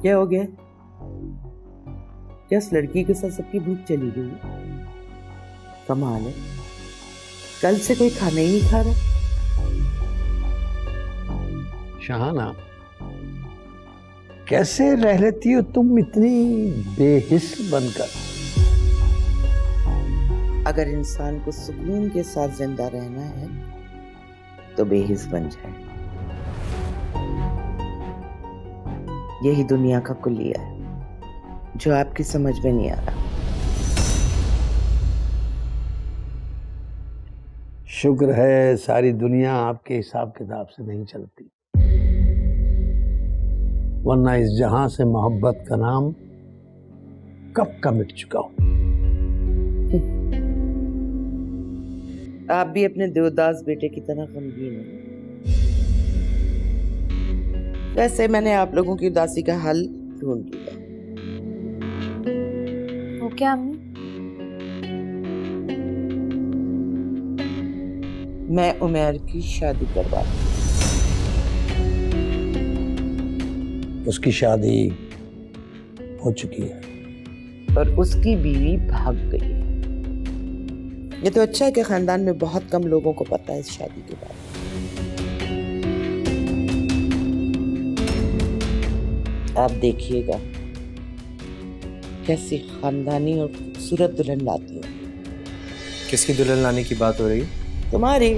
क्या हो गया? क्या उस लड़की के साथ सबकी भूख चली गई? कमाल है, कल से कोई खाना ही नहीं खा रहा। शहाना, कैसे रह लेती हो तुम इतनी बेहिस बनकर? अगर इंसान को सुकून के साथ जिंदा रहना है तो बेहिस बन जाए। यही दुनिया का कुलिया है जो आपकी समझ में नहीं आ रहा। शुक्र है सारी दुनिया आपके हिसाब किताब से नहीं चलती, वरना इस जहां से मोहब्बत का नाम कब का मिट चुका हो। आप भी अपने देवदास बेटे की तरह गमगीन हैं। वैसे मैंने आप लोगों की उदासी का हल ढूंढ लिया। वो क्या अम्मी? मैं उमैर की शादी करवा दूं। उसकी शादी हो चुकी है और उसकी बीवी भाग गई है। ये तो अच्छा है कि खानदान में बहुत कम लोगों को पता है इस शादी के बारे में। आप देखिएगा कैसी खानदानी और खूबसूरत दुल्हन लाती है। किसकी दुल्हन लाने की बात हो रही है? तुम्हारी।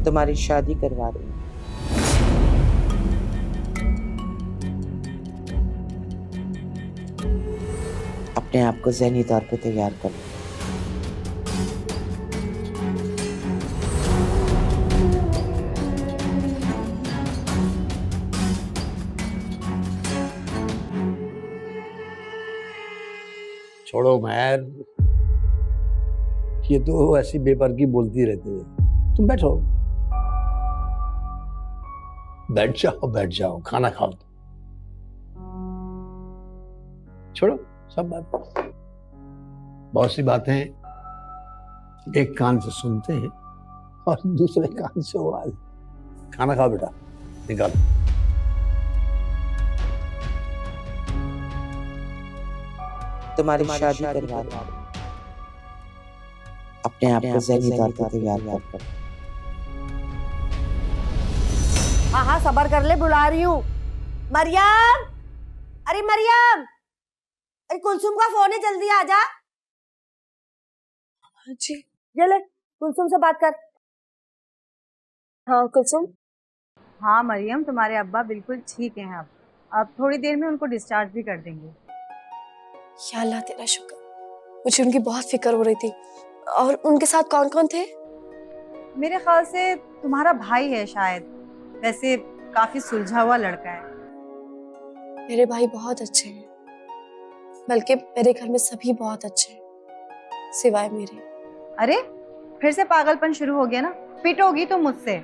तुम्हारी शादी करवा रही हूं। अपने आप को ज़हनी तौर पे तैयार कर लो। छोड़ो मैर, ये तो ऐसी बेपरगी बोलती रहती है। तुम बैठो, बैठ जाओ, खाना खाओ। छोड़ो सब बात, बहुत सी बातें एक कान से सुनते हैं और दूसरे कान से उड़ा। खाना खाओ बेटा, निकालो। तुम्हारी शादी करवा दो। अपने आप को ज़हनी तौर पे तैयार कर। हाँ हाँ सबर कर ले, बुला रही हूँ। मरियम, अरे मरियम, अरे कुलसुम का फोन है, जल्दी आ जा। जी। ये ले, कुलसुम से बात कर। हाँ कुलसुम। हाँ मरियम, तुम्हारे अब्बा बिल्कुल ठीक हैं। अब थोड़ी देर में उनको डिस्चार्ज भी कर देंगे। या अल्लाह तेरा शुक्र, मुझे उनकी बहुत फिक्र हो रही थी। और उनके साथ कौन कौन थे? मेरे ख्याल से तुम्हारा भाई है शायद, वैसे काफी सुलझा हुआ लड़का है। मेरे भाई बहुत अच्छे हैं, बल्कि मेरे घर में सभी बहुत अच्छे हैं सिवाय मेरे। अरे फिर से पागलपन शुरू हो गया ना, पिटोगी तुम मुझसे।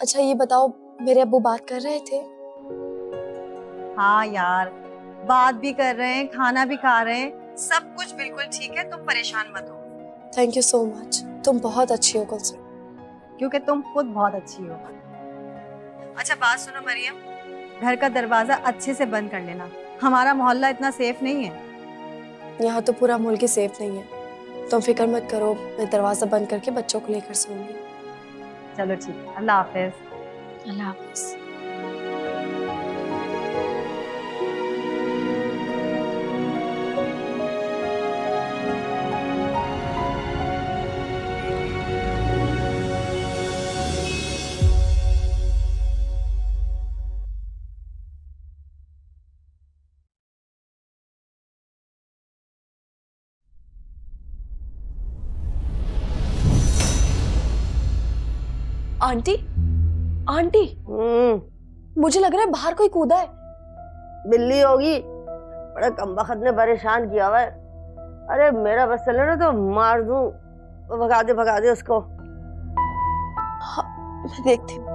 अच्छा ये बताओ, मेरे अब्बू बात कर रहे थे? हाँ यार, बात भी कर रहे हैं, खाना भी खा रहे हैं, सब कुछ बिल्कुल ठीक है, तुम परेशान मत हो। थैंक यू सो मच, तुम बहुत अच्छी हो कुलसुम। क्योंकि तुम खुद बहुत अच्छी हो। अच्छा बात सुनो मरियम, घर का दरवाजा अच्छे से बंद कर लेना, हमारा मोहल्ला इतना सेफ नहीं है। यहाँ तो पूरा मुल्क ही सेफ नहीं है, तुम फिक्र मत करो, मैं दरवाजा बंद करके बच्चों को लेकर सोऊंगी। चलो ठीक है, अल्लाह हाफिज। अल्लाह हाफिज। आंटी, आंटी, मुझे लग रहा है बाहर कोई कूदा है। बिल्ली होगी, बड़ा कमबख्त ने परेशान किया हुआ है। अरे मेरा बस चले ना तो मार दूं, भगा दे उसको। हाँ, मैं देखती हूँ।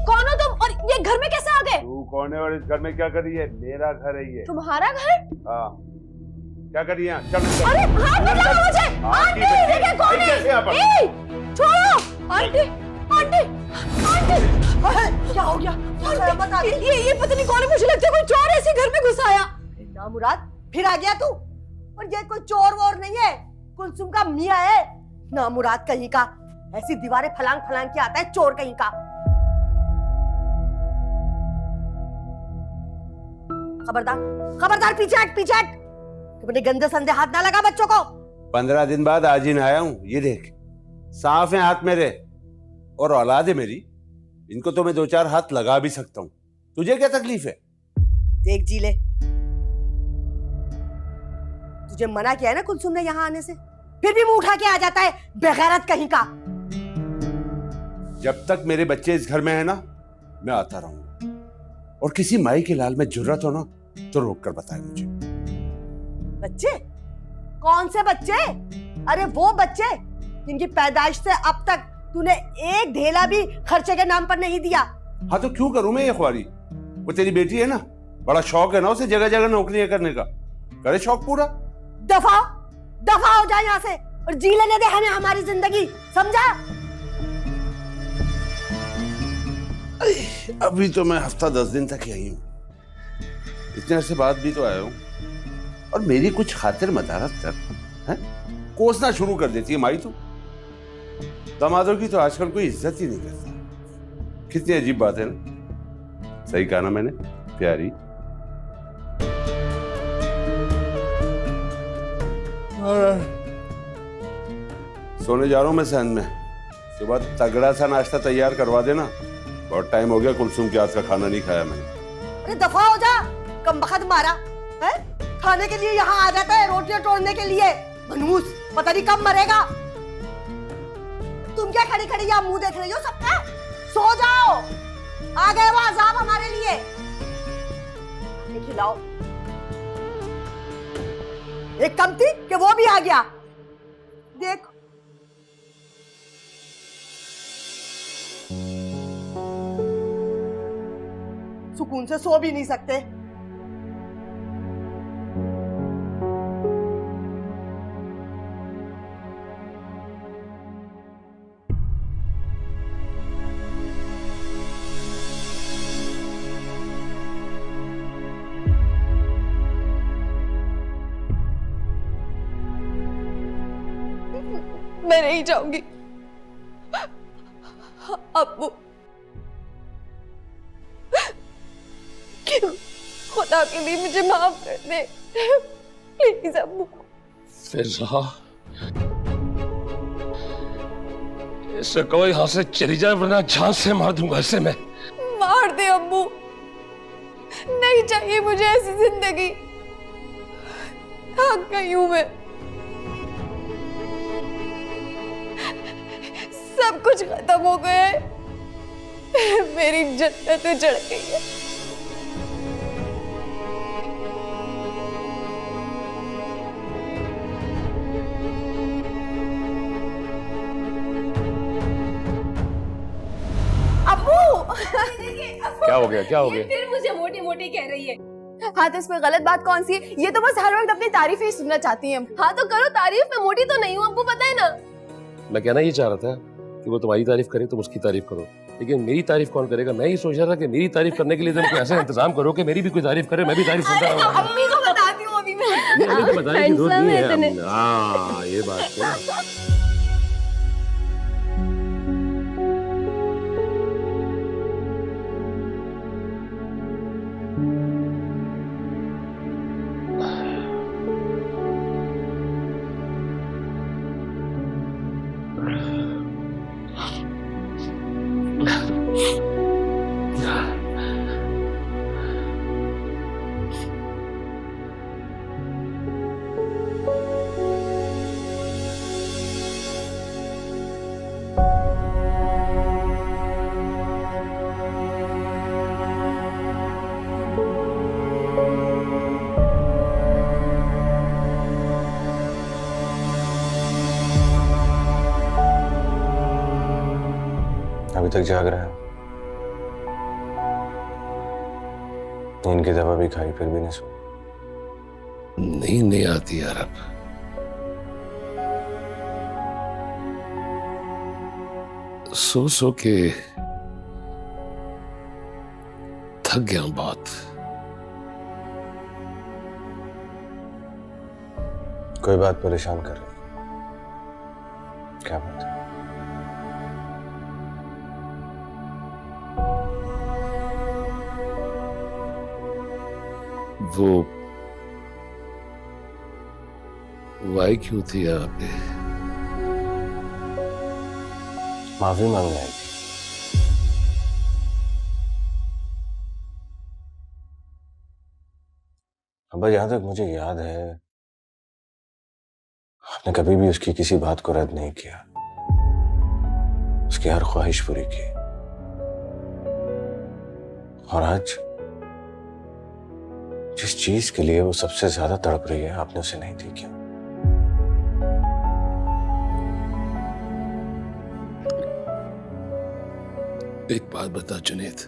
कौन हो तुम? और इस घर में क्या कर रही है? मेरा घर है ये। तुम्हारा घर? हाँ, क्या कर रही है? चल अरे हाथ लगाओ मुझे। आंटी देखिए कौन है? ए, छोड़ो। आंटी आंटी आंटी क्या हो गया? बता दे। ये पता नहीं कौन है, मुझे लगता है कोई चोर ऐसे घर में घुस आया। ना मुराद, फिर आ गया तू। और ये कोई चोर वोर नहीं है, कुलसुम का मियां है। ना मुराद कहीं का, ऐसी दीवारें फलांग फलांग के आता है, चोर कहीं का। खबरदार खबरदार, पीछे हट पीछे हट। अपने गंदे संदे हाथ ना लगा बच्चों को। 15 दिन बाद आज ही आया हूँ। ये देख, साफ है हाथ मेरे, और औलाद है मेरी, इनको तो मैं 2-4 हाथ लगा भी सकता हूँ। तुझे क्या तकलीफ है? देख जीले, तुझे मना किया है ना कुलसुम ने यहाँ आने से, फिर भी मुंह उठा के आ जाता है, बेगैरत कहीं का। जब तक मेरे बच्चे इस घर में है ना, मैं आता रहूंगा। और किसी माई के लाल में जरूरत हो ना, तो रोक कर बताए मुझे। बच्चे? कौन से बच्चे? अरे वो बच्चे जिनकी पैदाइश से अब तक तूने एक ढेला भी खर्चे के नाम पर नहीं दिया। हाँ तो क्यों करूं मैं ये ख्वारी? वो तेरी बेटी है ना, बड़ा शौक है ना उसे जगह जगह नौकरियां करने का। करे शौक पूरा। दफा हो जाए यहाँ से और जी लेने दे हमें हमारी जिंदगी, समझा? अभी तो मैं हफ्ता 10 दिन तक यही हूँ, इतने अरसे बाद भी तो आया हूँ। और मेरी कुछ खातिर मदारत कर, हैं? कोसना शुरू कर देती है माई तू। दामादों की तो आजकल कोई इज्जत ही नहीं करता। कितनी अजीब बात है ना। सही कहा ना मैंने, प्यारी? सोने जा रहा हूं मैं सहन में। सुबह तगड़ा सा नाश्ता तैयार करवा देना, बहुत टाइम हो गया कुलसुम के हाथ का खाना नहीं खाया मैंने। अरे दफा हो जा, कमबख्त मारा है। खाने के लिए यहाँ आ जाता है, रोटियां तोड़ने के लिए। मनूस, पता नहीं कब मरेगा। तुम क्या खड़ी खड़ी यहाँ मुंह देख रही हो सबका? सो जाओ, आ गए वो अजाब हमारे लिए। खिलाओ। एक कम थी कि वो भी आ गया। देख सुकून से सो भी नहीं सकते। मैं नहीं जाऊंगी। अब्बू, खुदा के लिए मुझे माफ कर दे प्लीज अब्बू। फिजा, इसे कहो यहाँ से चली जाए वरना जान से मार दूंगा इसे मैं। मार दे अब्बू, नहीं चाहिए मुझे ऐसी जिंदगी। थक गई हूं मैं, सब कुछ खत्म हो गया है, मेरी जन्नत उजड़ गई है। क्या हो गया? क्या हो गया? फिर मुझे मोटी मोटी कह रही है। हाँ तो इसमें गलत बात कौन सी है? ये तो बस हर वक्त अपनी तारीफ ही सुनना चाहती है। हाँ तो करो तारीफ, मैं मोटी तो नहीं हूँ, आपको पता है ना। मैं कहना ये चाह रहा था कि वो तुम्हारी तारीफ करे तुम उसकी तारीफ करो, लेकिन मेरी तारीफ कौन करेगा? मैं ये सोच रहा था कि मेरी तारीफ करने के लिए तुम ऐसा इंतजाम करो कि मेरी भी कोई तारीफ करे, मैं भी तारीफ सुनता रहूं। अम्मी को बताती हूँ अभी मैं। नहीं, बताने की जरूरत नहीं है। हाँ ये बात है। अभी तक जाग रहा है? नींद की दवा भी खाई फिर भी नहीं सो। नींद नहीं आती यार अब। सो सो के थक गया हूं बहुत। कोई बात परेशान कर रही है? क्या बात है? वो वाई क्यों थी यहाँ पे? माफी मांगने आई थी। अब्बा, जहां तक मुझे याद है आपने कभी भी उसकी किसी बात को रद्द नहीं किया, उसकी हर ख्वाहिश पूरी की। और आज जिस चीज के लिए वो सबसे ज्यादा तड़प रही है आपने उसे नहीं दी क्या? एक बात बता जुनैद,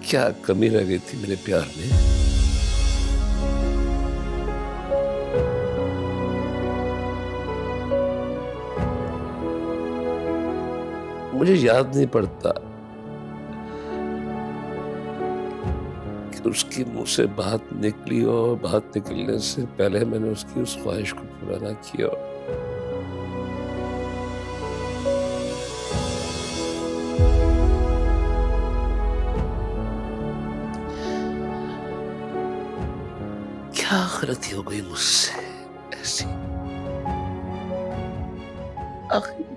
क्या कमी रह गई थी मेरे प्यार में? मुझे याद नहीं पड़ता कि उसके मुंह से बात निकली और बात निकलने से पहले मैंने उसकी उस ख्वाहिश को पूरा ना किया। क्या गलती हो गई मुझसे ऐसी? आखिर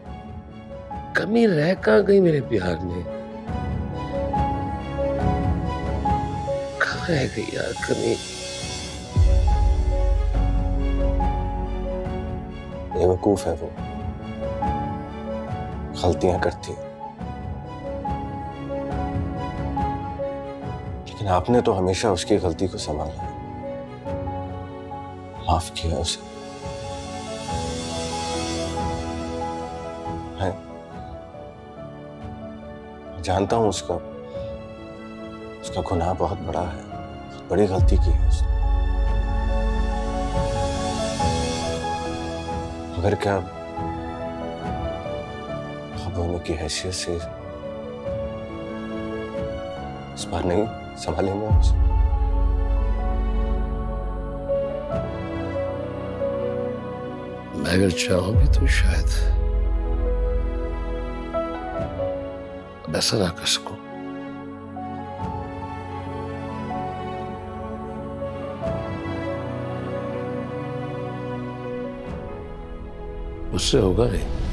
कमी रह कहाँ गई मेरे प्यार में? कहाँ रह गई यार कमी? बेवकूफ है वो, गलतियां करती है, लेकिन आपने तो हमेशा उसकी गलती को संभाला, माफ किया उसे। है, जानता हूं उसका गुनाह बहुत बड़ा है, बहुत बड़ी गलती की है उसने, मगर क्या अब होने की हैसियत से इस बार नहीं संभालेंगे उसे? मैं अगर चाहूं भी तो शायद अब ऐसा ना कर सकूं। उससे होगा नहीं।